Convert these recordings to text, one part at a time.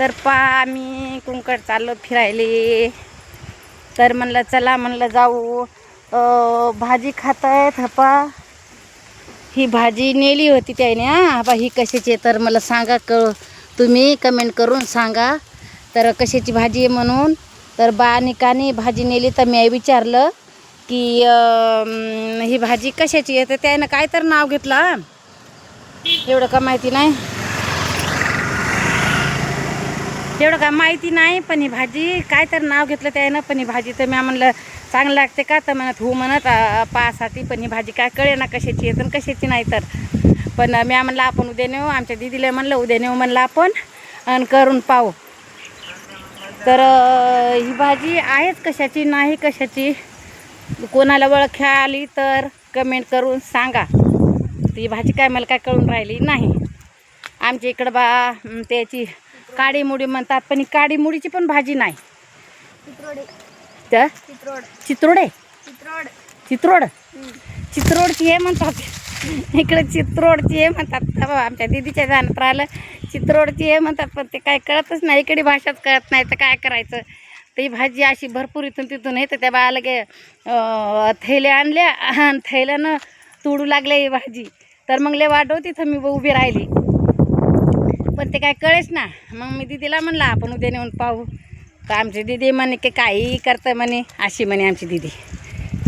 तर आम्ही कुंकड चाललो फिरायले. तर म्हणलं चला म्हणलं जाऊ. भाजी खात आहेत हपा. ही भाजी नेली होती त्याने. हपा ही कशाची आहे तर मला सांगा, तुम्ही कमेंट करून सांगा तर कशाची भाजी आहे म्हणून. तर बानिकाने भाजी नेली तर मी विचारलं की ही भाजी कशाची आहे. तर त्यानं काय तर नाव घेतलं, एवढं का माहिती नाही, एवढं का माहिती नाही. पण ही भाजी काय तर नाव घेतलं त्यानं. पण ही भाजी तर मी म्हणलं चांगलं लागते का, तर म्हणत हो म्हणत पासाठी. पण ही भाजी काय कळे ना कशाची आहे तर कशाची नाही. तर पण मी म्हणलं आपण उद्या नेऊ, आमच्या दीदीला म्हणलं उद्या नेऊ म्हणलं आपण आणि करून पाहू. तर ही भाजी आहेच कशाची नाही कशाची, कोणाला ओळख आली तर कमेंट करून सांगा. ही भाजी काय मला काय कळून राहिली नाही. आमच्या इकडं त्याची काळी मुडी म्हणतात, पण ही काळी मुडीची पण भाजी नाही. चित्रोडे चित्रोड चित्रोडची हे म्हणतात इकडे, चित्रोडची हे म्हणतात. आमच्या दिदीच्या जाण्यात राहिलं चित्रोडची हे म्हणतात, पण ते काय कळतच नाही, इकडे भाषाच कळत नाही. तर काय करायचं. तर ही भाजी अशी भरपूर इथून तिथून येते. त्या बाळाला गे थैल्या आणल्या आणि थैल्यानं तोडू लागले ही भाजी. तर मग लय वाटव तिथं मी उभी राहिली, पण ते काय कळेच ना. मग मी दीदीला म्हणलं आपण उद्या नेऊन पाहू. तर आमची दीदी म्हणे की काही करतं म्हणे, अशी म्हणे आमची दीदी.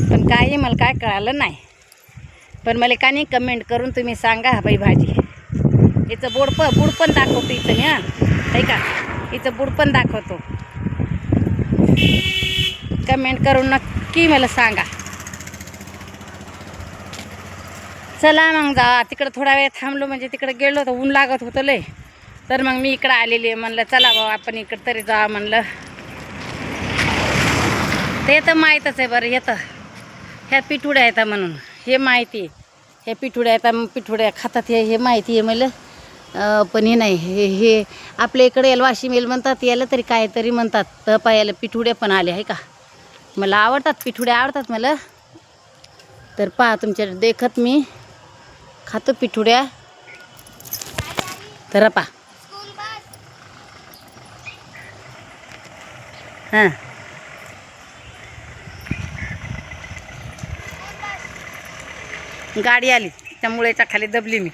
पण काही मला काय कळालं नाही. पण मला का नाही कमेंट करून तुम्ही सांगा बाई भाजी. हिचं बुड पण दाखवतो इथं मी. आहे का, हिचं बुड पण दाखवतो. कमेंट करून नक्की मला सांगा. चला मग जा. तिकडं थोडा वेळ थांबलो म्हणजे तिकडे गेलो तर ऊन लागत होतं लय. तर मग मी इकडं आलेली आहे. म्हणलं चला बाबा आपण इकडं तरी जा म्हणलं. ते तर माहीतच आहे बरं. येतं ह्या पिठुड्या येतात म्हणून हे माहिती आहे. ह्या पिठुड्या येतात, पिठुड्या खातात हे माहिती आहे मला. पण हे नाही, हे आपल्या इकडे याला वाशिम येल म्हणतात, याला तरी काहीतरी म्हणतात. तर पायाला पिठुड्या पण आल्या आहे का. मला आवडतात पिठुड्या, आवडतात मला. तर पहा तुमच्या देखत मी खातो पिठुड्या. तर पहा हां गाडी आली त्यामुळे याच्या खाली दबली मी.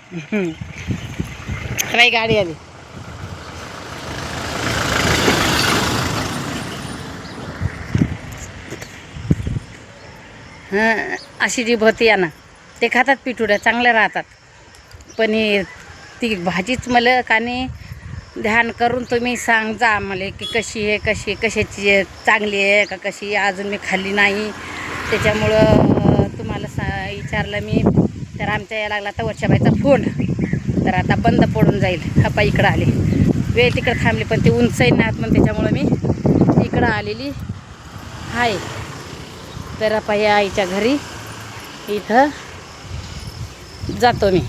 गाडी आली. हां अशी जी भती आहे ना, ते खातात पिठुड्या, चांगल्या राहतात. पण ती भाजीच मला काने ध्यान करून तुम्ही सांगा मला की कशी आहे, कशाची आहे, चांगली आहे का कशी. अजून मी खाल्ली नाही, त्याच्यामुळं तुम्हाला विचारलं मी. तर आमच्या या लागला तर वर्षाबाईचा फोन. तर आता बंद पडून जाईल. हपा इकडं आले, वेळ तिकडं थांबली पण ते उंचही नाहीत म्हणून त्याच्यामुळं मी इकडं आलेली आहे. तर हपा या आईच्या घरी इथं जातो मी.